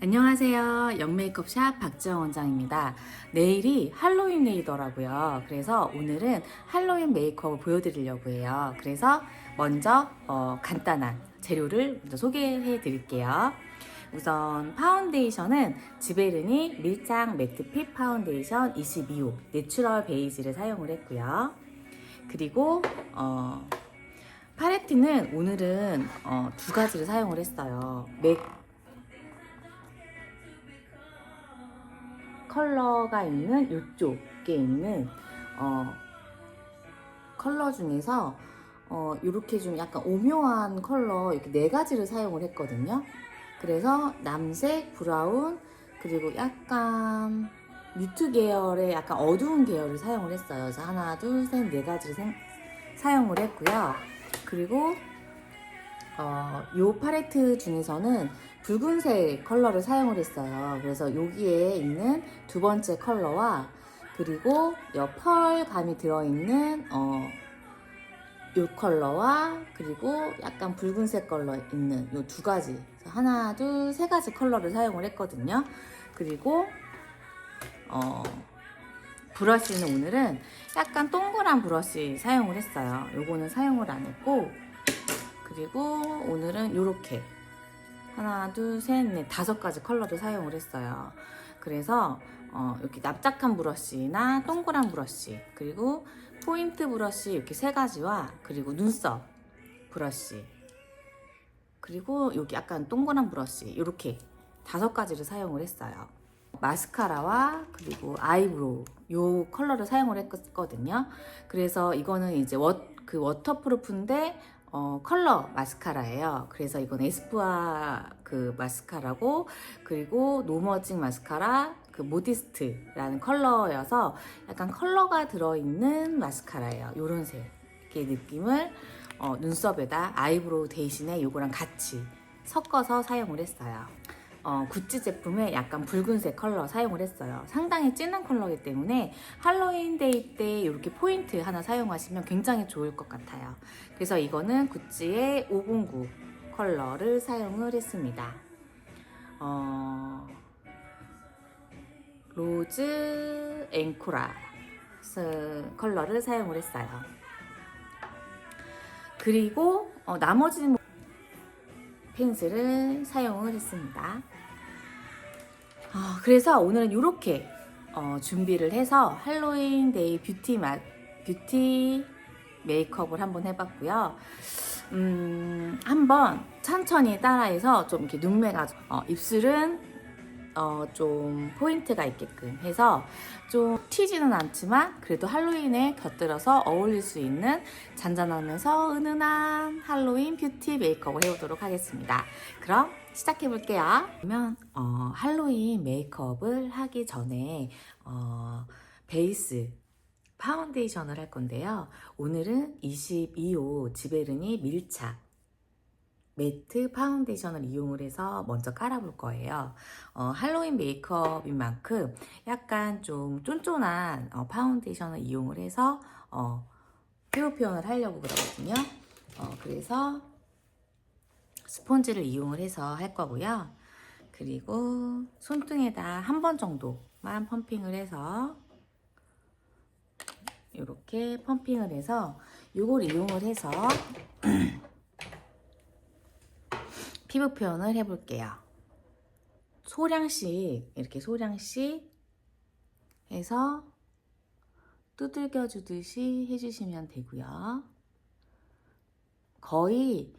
안녕하세요. 영메이크업샵 박지영 원장입니다. 내일이 할로윈 데이더라고요. 그래서 오늘은 할로윈 메이크업을 보여드리려고 해요. 그래서 먼저 간단한 재료를 먼저 소개해 드릴게요. 우선 파운데이션은 지베르니 밀착 매트 핏 파운데이션 22호 내추럴 베이지를 사용을 했고요. 그리고 팔레트는 오늘은 두 가지를 사용을 했어요. 맥 컬러가 있는 이쪽에 있는 컬러 중에서 이렇게 좀 약간 오묘한 컬러 이렇게 네 가지를 사용을 했거든요. 그래서 남색, 브라운, 그리고 약간 뮤트 계열의 약간 어두운 계열을 사용을 했어요. 그래서 하나, 둘, 셋, 네 가지를 사용을 했고요. 그리고 이 팔레트 중에서는 붉은색 컬러를 사용을 했어요. 그래서 여기에 있는 두 번째 컬러와 그리고 이 펄감이 들어있는 이 컬러와 그리고 약간 붉은색 컬러 있는 이 두 가지, 하나, 둘, 세 가지 컬러를 사용을 했거든요. 그리고 브러쉬는 오늘은 약간 동그란 브러쉬 사용을 했어요. 요거는 사용을 안 했고, 그리고 오늘은 이렇게 하나, 둘, 셋, 넷, 다섯 가지 컬러를 사용을 했어요. 그래서 이렇게 납작한 브러쉬나 동그란 브러쉬, 그리고 포인트 브러쉬 이렇게 세 가지와 그리고 눈썹 브러쉬, 그리고 여기 약간 동그란 브러쉬 이렇게 다섯 가지를 사용을 했어요. 마스카라와 그리고 아이브로우 요 컬러를 사용을 했거든요. 그래서 이거는 이제 워터프루프인데 컬러 마스카라예요. 그래서 이건 에스쁘아 그 마스카라고, 그리고 노머징 마스카라 그 모디스트라는 컬러여서 약간 컬러가 들어있는 마스카라예요. 요런 색의 느낌을 눈썹에다 아이브로우 대신에 요거랑 같이 섞어서 사용을 했어요. 구찌 제품에 약간 붉은색 컬러 사용을 했어요. 상당히 진한 컬러이기 때문에 할로윈 데이 때 이렇게 포인트 하나 사용하시면 굉장히 좋을 것 같아요. 그래서 이거는 구찌의 509 컬러를 사용을 했습니다. 로즈 앵코라 컬러를 사용을 했어요. 그리고 나머지는 펜슬을 사용을 했습니다. 그래서 오늘은 이렇게 준비를 해서 할로윈 데이 뷰티 메이크업을 한번 해봤고요. 한번 천천히 따라해서 좀 이렇게 눈매가 입술은 좀 포인트가 있게끔 해서 좀 튀지는 않지만 그래도 할로윈에 곁들여서 어울릴 수 있는 잔잔하면서 은은한 할로윈 뷰티 메이크업을 해보도록 하겠습니다. 그럼 시작해 볼게요. 그러면 할로윈 메이크업을 하기 전에 베이스 파운데이션을 할 건데요. 오늘은 22호 지베르니 밀착 매트 파운데이션을 이용을 해서 먼저 깔아볼 거예요. 할로윈 메이크업인 만큼 약간 좀 쫀쫀한 파운데이션을 이용을 해서 피부 표현을 하려고 그러거든요. 그래서 스폰지를 이용을 해서 할 거고요. 그리고 손등에다 한 번 정도만 펌핑을 해서 이렇게 펌핑을 해서 이걸 이용을 해서 피부 표현을 해볼게요. 소량씩 이렇게 소량씩 해서 두들겨 주듯이 해주시면 되고요. 거의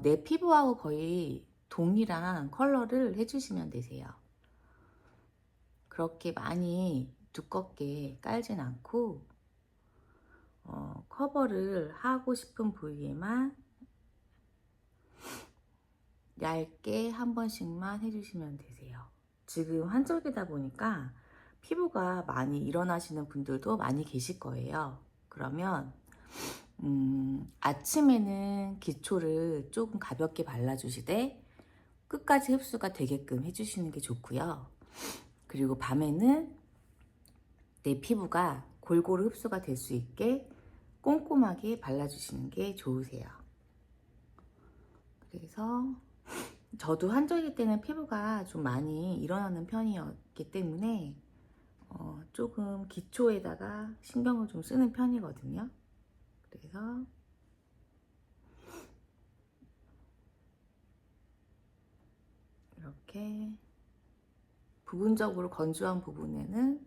내 피부하고 거의 동일한 컬러를 해주시면 되세요. 그렇게 많이 두껍게 깔진 않고 커버를 하고 싶은 부위에만 얇게 한 번씩만 해주시면 되세요. 지금 한절기다 보니까 피부가 많이 일어나시는 분들도 많이 계실 거예요. 그러면 아침에는 기초를 조금 가볍게 발라주시되 끝까지 흡수가 되게끔 해주시는 게 좋고요. 그리고 밤에는 내 피부가 골고루 흡수가 될 수 있게 꼼꼼하게 발라주시는 게 좋으세요. 그래서 저도 한절기 때는 피부가 좀 많이 일어나는 편이었기 때문에 조금 기초에다가 신경을 좀 쓰는 편이거든요. 그래서 이렇게 부분적으로 건조한 부분에는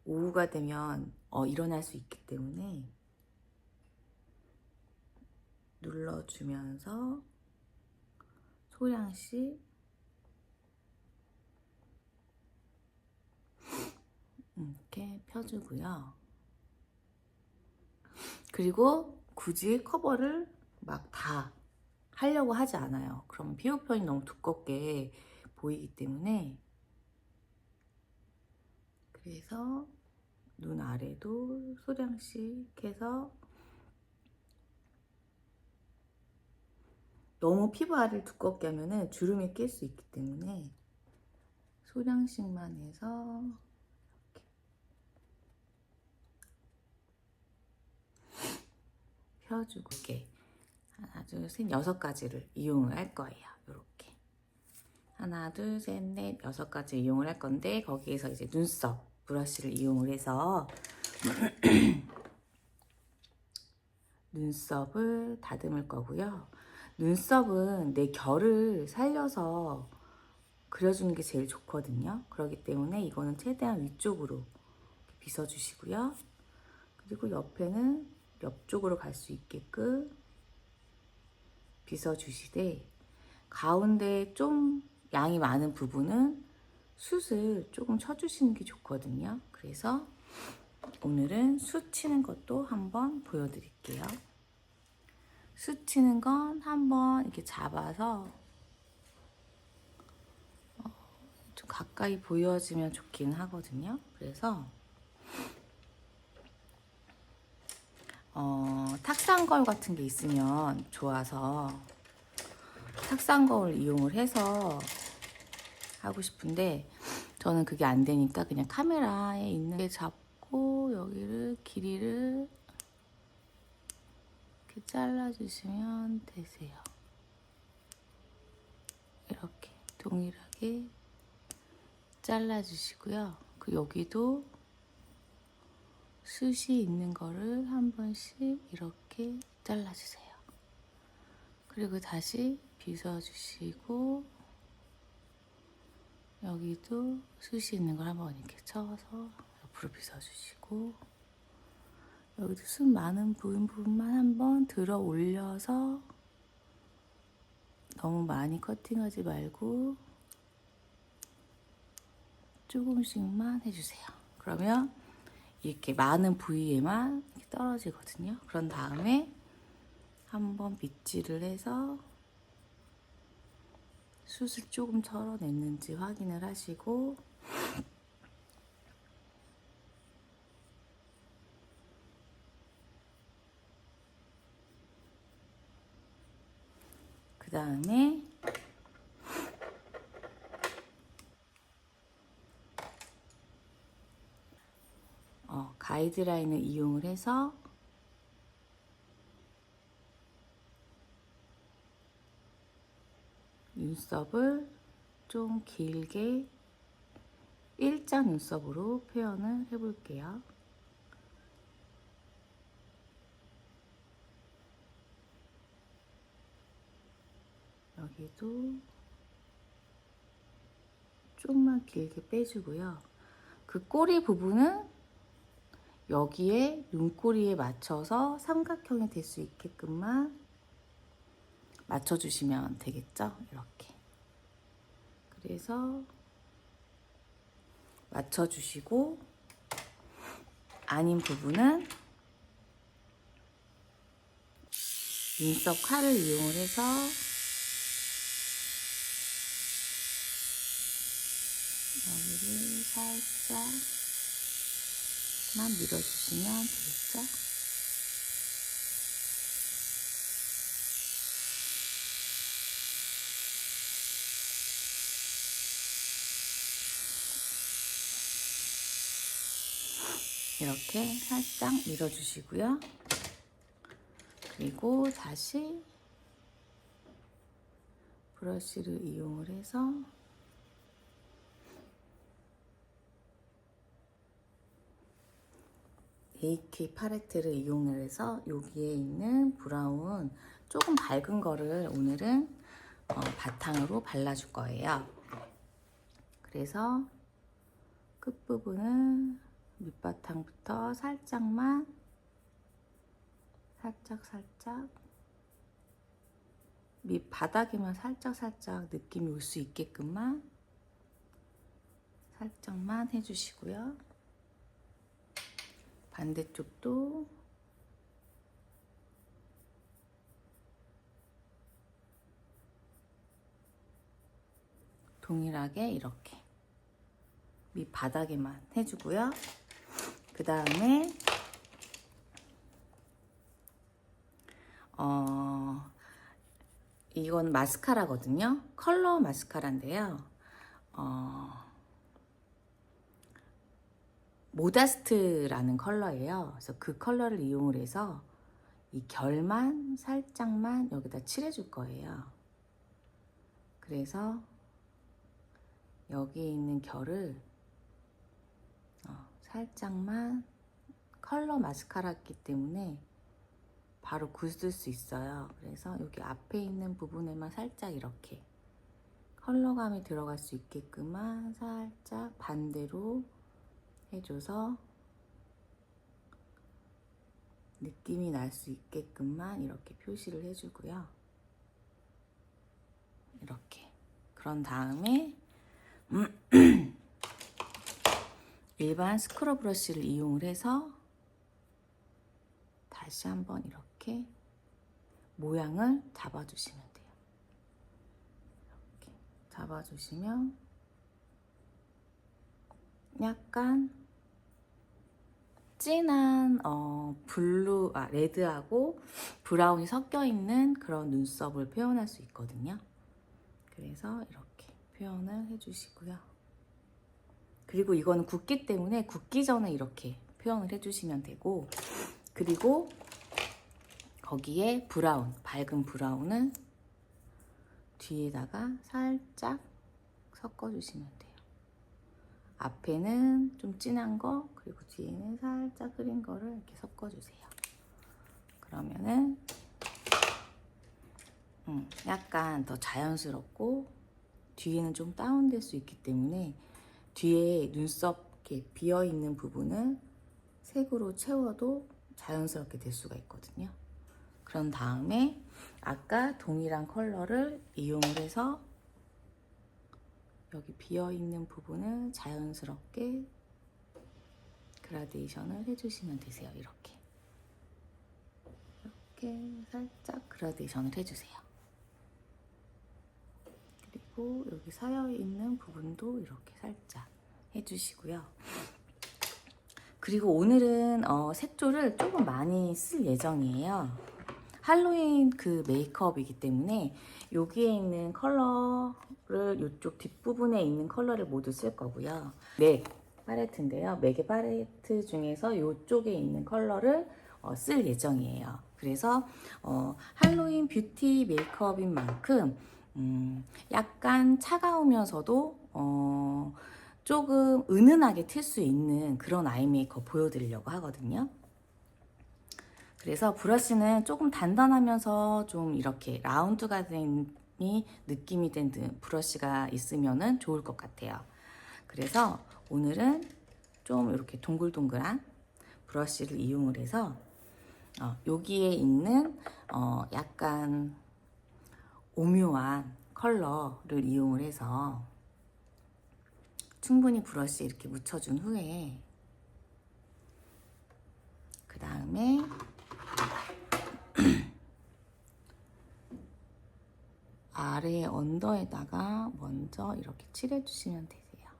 오후가 되면 일어날 수 있기 때문에 눌러주면서 소량씩 이렇게 펴주고요. 그리고 굳이 커버를 막 다 하려고 하지 않아요. 그럼 피부편이 너무 두껍게 보이기 때문에. 그래서 눈 아래도 소량씩 해서, 너무 피부 아래를 두껍게 하면은 주름이 낄 수 있기 때문에 소량씩만 해서 이렇게 펴주고, 이렇게 하나 둘셋 6가지를 이용을 할 거예요. 이렇게 하나 둘셋넷 6가지 이용을 할 건데, 거기에서 이제 눈썹 브러쉬를 이용을 해서 눈썹을 다듬을 거고요. 눈썹은 내 결을 살려서 그려주는 게 제일 좋거든요. 그렇기 때문에 이거는 최대한 위쪽으로 빗어주시고요. 그리고 옆에는 옆쪽으로 갈 수 있게끔 빗어주시되, 가운데 좀 양이 많은 부분은 숱을 조금 쳐주시는 게 좋거든요. 그래서 오늘은 숱 치는 것도 한번 보여드릴게요. 숱 치는 건 한번 이렇게 잡아서 좀 가까이 보여지면 좋긴 하거든요. 그래서 탁상 거울 같은 게 있으면 좋아서 탁상 거울 이용을 해서 하고 싶은데, 저는 그게 안 되니까 그냥 카메라에 있는 게 잡고 여기를 길이를 이렇게 잘라주시면 되세요. 이렇게 동일하게 잘라주시고요. 그 여기도 숱이 있는 거를 한 번씩 이렇게 잘라주세요. 그리고 다시 빗어주시고, 여기도 숱이 있는 걸 한번 이렇게 쳐서 옆으로 빗어주시고, 여기도 숱 많은 부분만 한번 들어 올려서 너무 많이 커팅하지 말고 조금씩만 해주세요. 그러면 이렇게 많은 부위에만 이렇게 떨어지거든요. 그런 다음에 한번 빗질을 해서 숱을 조금 털어냈는지 확인을 하시고, 그 다음에 가이드라인을 이용을 해서 눈썹을 좀 길게 일자 눈썹으로 표현을 해볼게요. 여기도 좀만 길게 빼주고요. 그 꼬리 부분은 여기에 눈꼬리에 맞춰서 삼각형이 될 수 있게끔만 맞춰주시면 되겠죠? 이렇게. 그래서 맞춰주시고, 아닌 부분은 눈썹 칼을 이용을 해서 여기를 살짝만 밀어주시면 되겠죠? 이렇게 살짝 밀어주시고요. 그리고 다시 브러쉬를 이용을 해서 AK 팔레트를 이용해서 여기에 있는 브라운 조금 밝은 거를 오늘은 바탕으로 발라줄 거예요. 그래서 끝부분은 밑바탕부터 살짝만 살짝 밑바닥에만 살짝 느낌이 올 수 있게끔만 살짝만 해주시고요. 반대쪽도 동일하게 이렇게 밑바닥에만 해주고요. 그 다음에 이건 마스카라거든요. 컬러 마스카라인데요. 모다스트라는 컬러예요. 그래서 그 컬러를 이용을 해서 이 결만 살짝만 여기다 칠해줄 거예요. 그래서 여기 있는 결을 살짝만 컬러 마스카라이기 때문에 바로 굳을 수 있어요. 그래서 여기 앞에 있는 부분에만 살짝 이렇게 컬러감이 들어갈 수 있게끔만 살짝 반대로 해줘서 느낌이 날 수 있게끔만 이렇게 표시를 해주고요. 이렇게. 그런 다음에 일반 스크럽 브러쉬를 이용을 해서 다시 한번 이렇게 모양을 잡아주시면 돼요. 이렇게 잡아주시면 약간 진한 레드하고 브라운이 섞여 있는 그런 눈썹을 표현할 수 있거든요. 그래서 이렇게 표현을 해주시고요. 그리고 이거는 굳기 때문에 굳기 전에 이렇게 표현을 해주시면 되고, 그리고 거기에 브라운, 밝은 브라운은 뒤에다가 살짝 섞어주시면 돼요. 앞에는 좀 진한 거, 그리고 뒤에는 살짝 흐린 거를 이렇게 섞어주세요. 그러면은 약간 더 자연스럽고 뒤에는 좀 다운될 수 있기 때문에 뒤에 눈썹 이렇게 비어있는 부분을 색으로 채워도 자연스럽게 될 수가 있거든요. 그런 다음에 아까 동일한 컬러를 이용을 해서 여기 비어있는 부분을 자연스럽게 그라데이션을 해주시면 되세요. 이렇게 살짝 그라데이션을 해주세요. 그리고 여기 사여있는 부분도 이렇게 살짝 해주시고요. 그리고 오늘은 색조를 조금 많이 쓸 예정이에요. 할로윈 그 메이크업이기 때문에 여기에 있는 컬러를 이쪽 뒷부분에 있는 컬러를 모두 쓸 거고요. 맥 팔레트인데요. 맥의 팔레트 중에서 이쪽에 있는 컬러를 쓸 예정이에요. 그래서 할로윈 뷰티 메이크업인 만큼 약간 차가우면서도 조금 은은하게 튈 수 있는 그런 아이 메이크업 보여드리려고 하거든요. 그래서 브러쉬는 조금 단단하면서 좀 이렇게 라운드가 된 느낌이 된 브러쉬가 있으면 좋을 것 같아요. 그래서 오늘은 좀 이렇게 동글동글한 브러쉬를 이용을 해서 여기에 있는 약간 오묘한 컬러를 이용을 해서 충분히 브러쉬에 이렇게 묻혀준 후에 그 다음에 아래 언더에다가 먼저 이렇게 칠해주시면 되세요.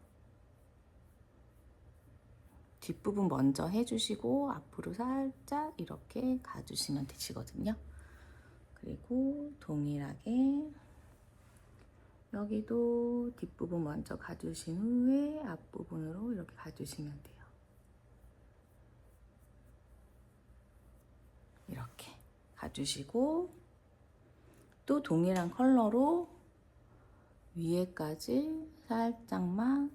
뒷부분 먼저 해주시고 앞으로 살짝 이렇게 가주시면 되시거든요. 그리고 동일하게 여기도 뒷부분 먼저 가주신 후에 앞부분으로 이렇게 가주시면 돼요. 이렇게 가주시고 또 동일한 컬러로 위에까지 살짝만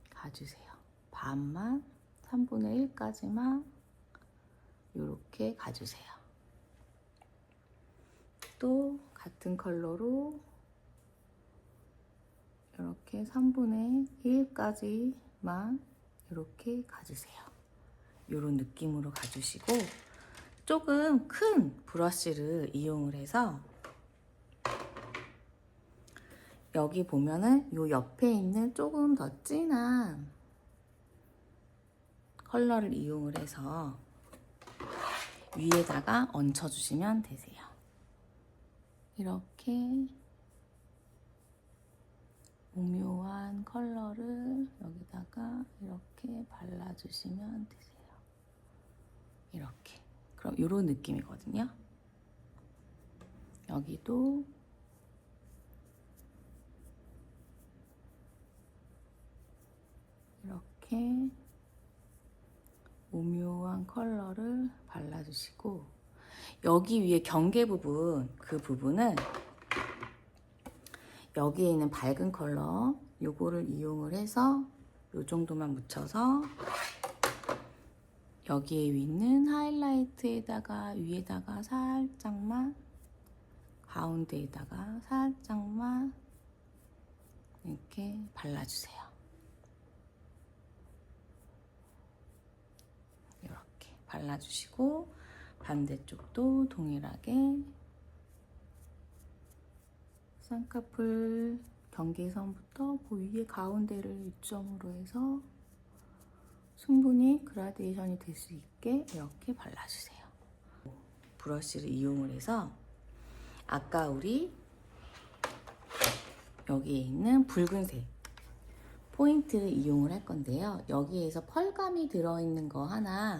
가주세요. 반만, 3분의 1까지만 이렇게 가주세요. 또 같은 컬러로 이렇게 3분의 1까지만 이렇게 가주세요. 이런 느낌으로 가주시고, 조금 큰 브러쉬를 이용을 해서 여기 보면은 요 옆에 있는 조금 더 진한 컬러를 이용을 해서 위에다가 얹혀주시면 되세요. 이렇게 오묘한 컬러를 여기다가 이렇게 발라주시면 되세요. 이렇게. 그럼 이런 느낌이거든요. 여기도 이렇게 오묘한 컬러를 발라주시고, 여기 위에 경계 부분, 그 부분은 여기에 있는 밝은 컬러 요거를 이용을 해서 요 정도만 묻혀서 여기에 있는 하이라이트에다가 위에다가 살짝만, 가운데에다가 살짝만 이렇게 발라주세요. 이렇게 발라주시고, 반대쪽도 동일하게 쌍꺼풀 경계선부터 그 위에 가운데를 요점으로 해서 충분히 그라데이션이 될 수 있게 이렇게 발라주세요. 브러쉬를 이용을 해서 아까 우리 여기에 있는 붉은색 포인트를 이용을 할 건데요. 여기에서 펄감이 들어있는 거 하나랑,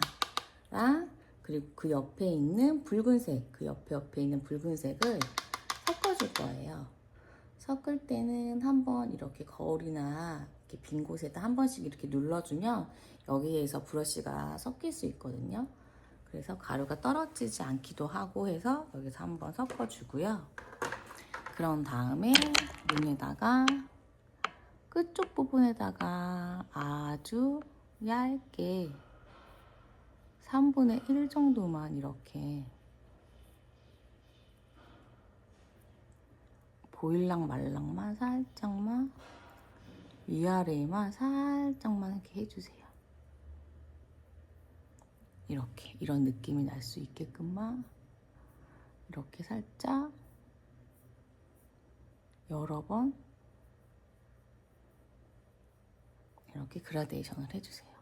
그리고 그 옆에 있는 붉은색, 그 옆에 있는 붉은색을 섞어줄 거예요. 섞을 때는 한번 이렇게 거울이나 이렇게 빈 곳에다 한 번씩 이렇게 눌러주면 여기에서 브러쉬가 섞일 수 있거든요. 그래서 가루가 떨어지지 않기도 하고 해서 여기서 한번 섞어주고요. 그런 다음에 눈에다가 끝쪽 부분에다가 아주 얇게 3분의 1 정도만 이렇게 보일랑 말랑만 살짝만, 위아래에만 살짝만 이렇게 해주세요. 이렇게, 이런 느낌이 날 수 있게끔만 이렇게 살짝 여러 번 이렇게 그라데이션을 해주세요.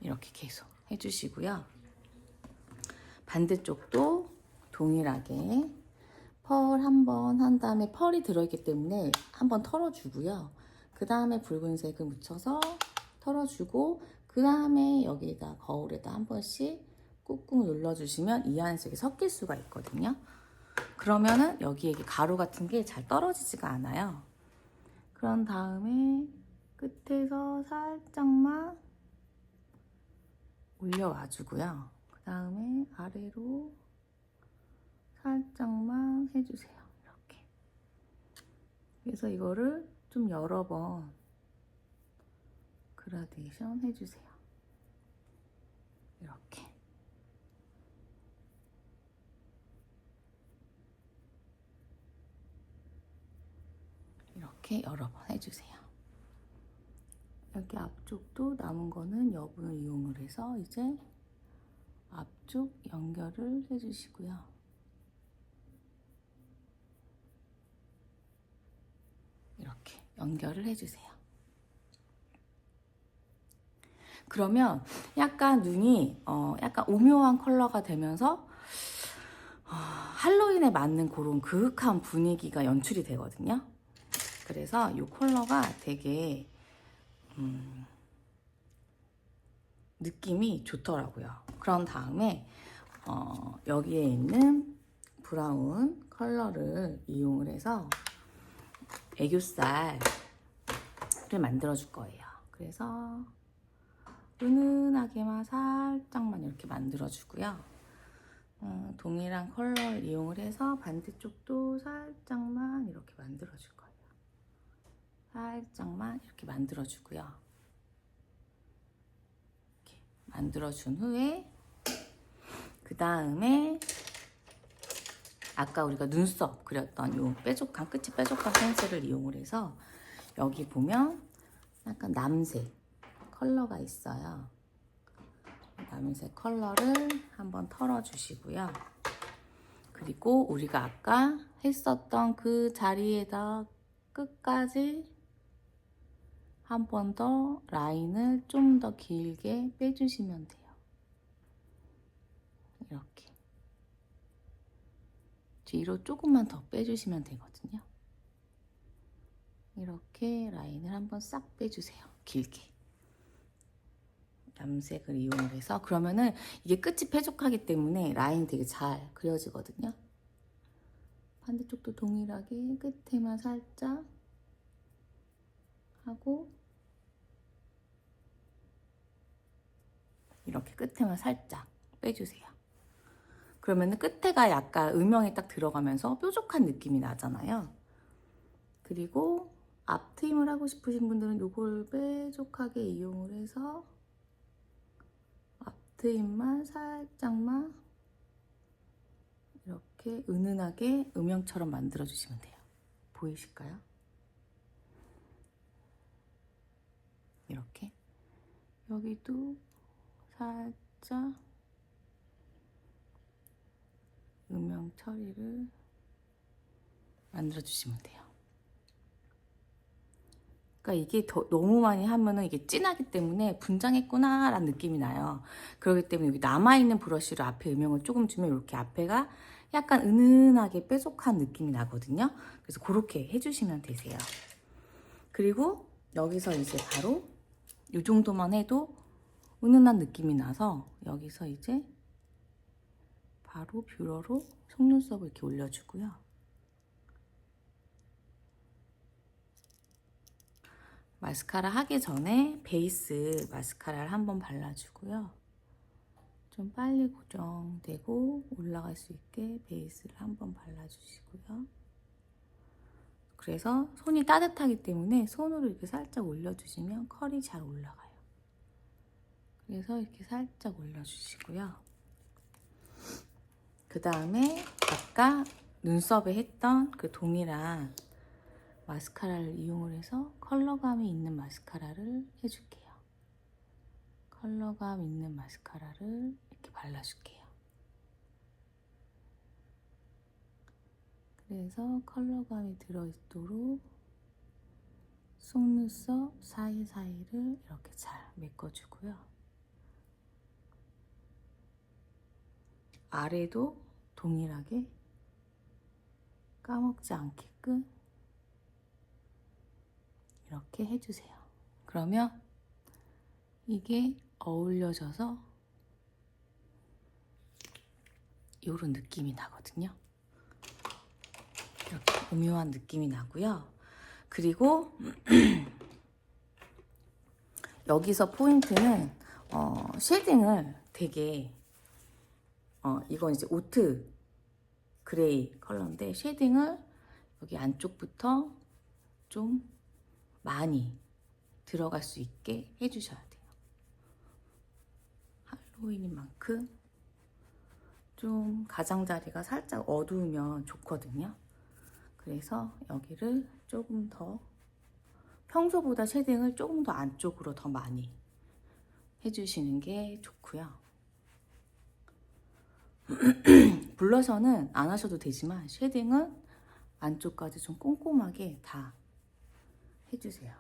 이렇게 계속 해주시고요. 반대쪽도 동일하게 펄 한번 한 다음에, 펄이 들어있기 때문에 한번 털어주고요. 그 다음에 붉은색을 묻혀서 털어주고, 그 다음에 여기다 거울에다 한 번씩 꾹꾹 눌러주시면 이 안색이 섞일 수가 있거든요. 그러면은 여기에 가루 같은 게 잘 떨어지지가 않아요. 그런 다음에 끝에서 살짝만 올려와 주고요. 그 다음에 아래로 살짝만 해주세요. 이렇게. 그래서 이거를 좀 여러 번 그라데이션 해주세요. 이렇게. 이렇게 여러 번 해주세요. 여기 앞쪽도 남은 거는 여분을 이용을 해서 이제 앞쪽 연결을 해주시고요. 이렇게 연결을 해주세요. 그러면 약간 눈이 약간 오묘한 컬러가 되면서 할로윈에 맞는 그런 그윽한 분위기가 연출이 되거든요. 그래서 이 컬러가 되게 느낌이 좋더라고요. 그런 다음에 여기에 있는 브라운 컬러를 이용을 해서 애교살을 만들어 줄 거예요. 그래서 은은하게만 살짝만 이렇게 만들어주고요. 동일한 컬러를 이용을 해서 반대쪽도 살짝만 이렇게 만들어줄 거예요. 살짝만 이렇게 만들어주고요. 이렇게 만들어준 후에 그 다음에 아까 우리가 눈썹 그렸던 요 뾰족한 끝이 뾰족한 펜슬을 이용을 해서 여기 보면 약간 남색 컬러가 있어요. 남색 컬러를 한번 털어주시고요. 그리고 우리가 아까 했었던 그 자리에다 끝까지 한 번 더 라인을 좀 더 길게 빼주시면 돼요. 이렇게 뒤로 조금만 더 빼주시면 되거든요. 이렇게 라인을 한번 싹 빼주세요. 길게. 남색을 이용을 해서 그러면은 이게 끝이 뾰족하기 때문에 라인 되게 잘 그려지거든요. 반대쪽도 동일하게 끝에만 살짝 하고 이렇게 끝에만 살짝 빼주세요. 그러면은 끝에가 약간 음영이 딱 들어가면서 뾰족한 느낌이 나잖아요. 그리고 앞 트임을 하고 싶으신 분들은 이걸 뾰족하게 이용을 해서 앞 트임만 살짝만 이렇게 은은하게 음영처럼 만들어 주시면 돼요. 보이실까요? 이렇게 여기도 살짝 음영 처리를 만들어 주시면 돼요. 그러니까 이게 너무 많이 하면은 이게 진하기 때문에 분장했구나 라는 느낌이 나요. 그렇기 때문에 여기 남아있는 브러쉬로 앞에 음영을 조금 주면 이렇게 앞에가 약간 은은하게 뾰족한 느낌이 나거든요. 그래서 그렇게 해주시면 되세요. 그리고 여기서 이제 바로 이 정도만 해도 은은한 느낌이 나서 여기서 이제 바로 뷰러로 속눈썹을 이렇게 올려주고요. 마스카라 하기 전에 베이스 마스카라를 한번 발라주고요. 좀 빨리 고정되고 올라갈 수 있게 베이스를 한번 발라주시고요. 그래서 손이 따뜻하기 때문에 손으로 이렇게 살짝 올려주시면 컬이 잘 올라가요. 그래서 이렇게 살짝 올려주시고요. 그 다음에 아까 눈썹에 했던 그 동일한 마스카라를 이용을 해서 컬러감이 있는 마스카라를 해줄게요. 컬러감 있는 마스카라를 이렇게 발라줄게요. 그래서 컬러감이 들어있도록 속눈썹 사이사이를 이렇게 잘 메꿔주고요. 아래도 동일하게 까먹지 않게끔 이렇게 해주세요. 그러면 이게 어울려져서 이런 느낌이 나거든요. 이렇게 오묘한 느낌이 나고요. 그리고 여기서 포인트는 쉐딩을 되게 이건 이제 오트 그레이 컬러인데 쉐딩을 여기 안쪽부터 좀 많이 들어갈 수 있게 해주셔야 돼요. 할로윈인 만큼 좀 가장자리가 살짝 어두우면 좋거든요. 그래서 여기를 조금 더 평소보다 쉐딩을 조금 더 안쪽으로 더 많이 해주시는 게 좋고요. 블러셔는 안 하셔도 되지만 쉐딩은 안쪽까지 좀 꼼꼼하게 다 해주세요.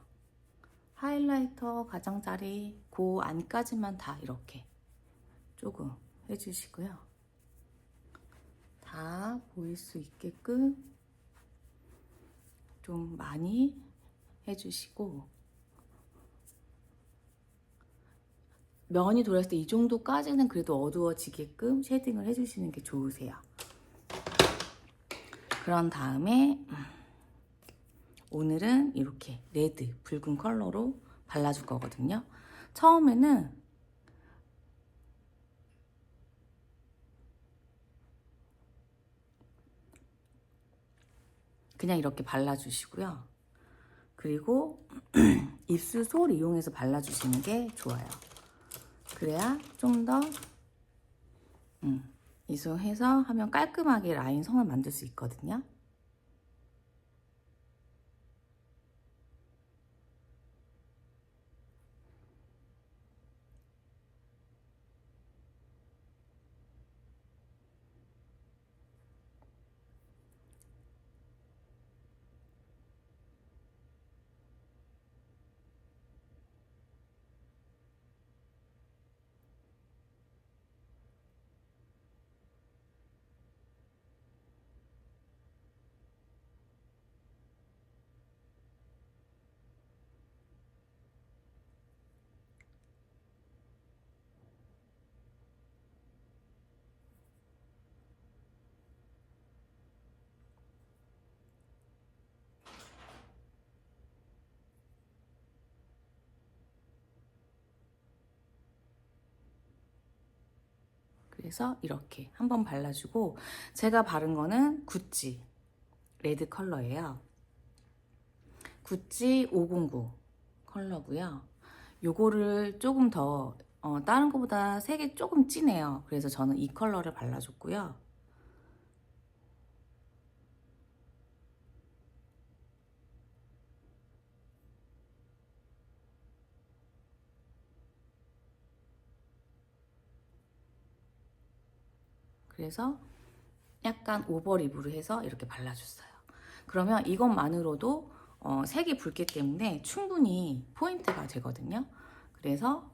하이라이터 가장자리 그 안까지만 다 이렇게 조금 해주시고요. 다 보일 수 있게끔 좀 많이 해주시고 면이 돌았을 때 이 정도까지는 그래도 어두워지게끔 쉐딩을 해주시는 게 좋으세요. 그런 다음에 오늘은 이렇게 레드, 붉은 컬러로 발라줄 거거든요. 처음에는 그냥 이렇게 발라주시고요. 그리고 입술 솔 이용해서 발라주시는 게 좋아요. 그래야 좀 더 이용해서 하면 깔끔하게 라인 선을 만들 수 있거든요. 그래서 이렇게 한번 발라주고, 제가 바른 거는 구찌 레드 컬러예요. 구찌 509 컬러고요. 요거를 조금 더 다른 거보다 색이 조금 진해요. 그래서 저는 이 컬러를 발라줬고요. 그래서 약간 오버립으로 해서 이렇게 발라줬어요. 그러면 이것만으로도 색이 붉기 때문에 충분히 포인트가 되거든요. 그래서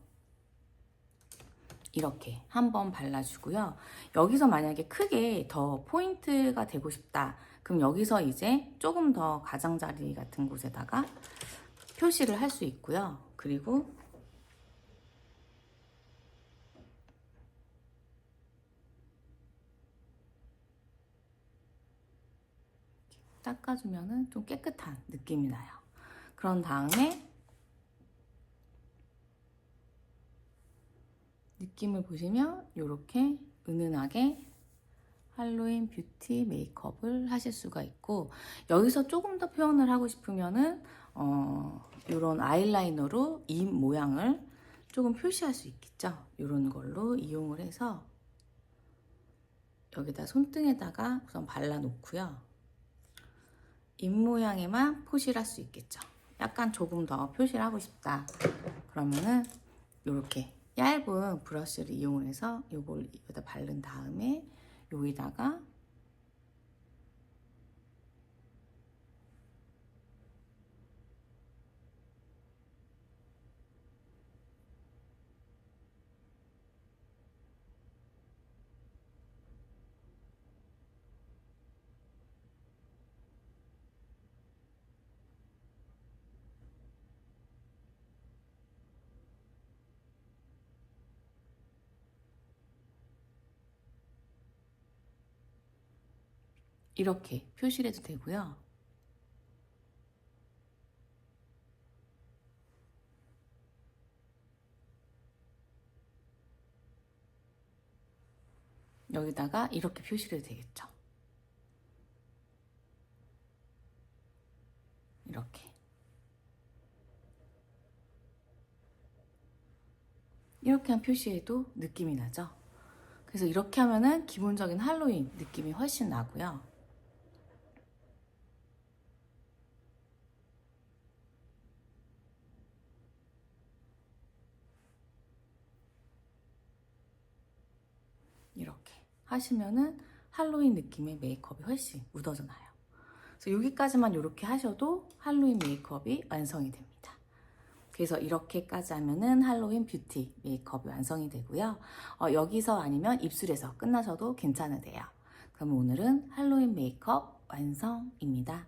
이렇게 한번 발라주고요. 여기서 만약에 크게 더 포인트가 되고 싶다, 그럼 여기서 이제 조금 더 가장자리 같은 곳에다가 표시를 할 수 있고요. 그리고 닦아주면은 좀 깨끗한 느낌이 나요. 그런 다음에 느낌을 보시면 이렇게 은은하게 할로윈 뷰티 메이크업을 하실 수가 있고, 여기서 조금 더 표현을 하고 싶으면은 이런 아이라이너로 입 모양을 조금 표시할 수 있겠죠. 이런 걸로 이용을 해서 여기다 손등에다가 우선 발라 놓고요. 입 모양에만 표시를 할 수 있겠죠. 약간 조금 더 표시를 하고 싶다 그러면은 이렇게 얇은 브러쉬를 이용을 해서 이걸 여기다 바른 다음에 여기다가 이렇게 표시를 해도 되고요. 여기다가 이렇게 표시를 해도 되겠죠. 이렇게 한 표시해도 느낌이 나죠. 그래서 이렇게 하면은 기본적인 할로윈 느낌이 훨씬 나고요. 이렇게 하시면은 할로윈 느낌의 메이크업이 훨씬 묻어져 나요. 그래서 여기까지만 이렇게 하셔도 할로윈 메이크업이 완성이 됩니다. 그래서 이렇게까지 하면은 할로윈 뷰티 메이크업이 완성이 되고요. 여기서 아니면 입술에서 끝나셔도 괜찮으세요. 그럼 오늘은 할로윈 메이크업 완성입니다.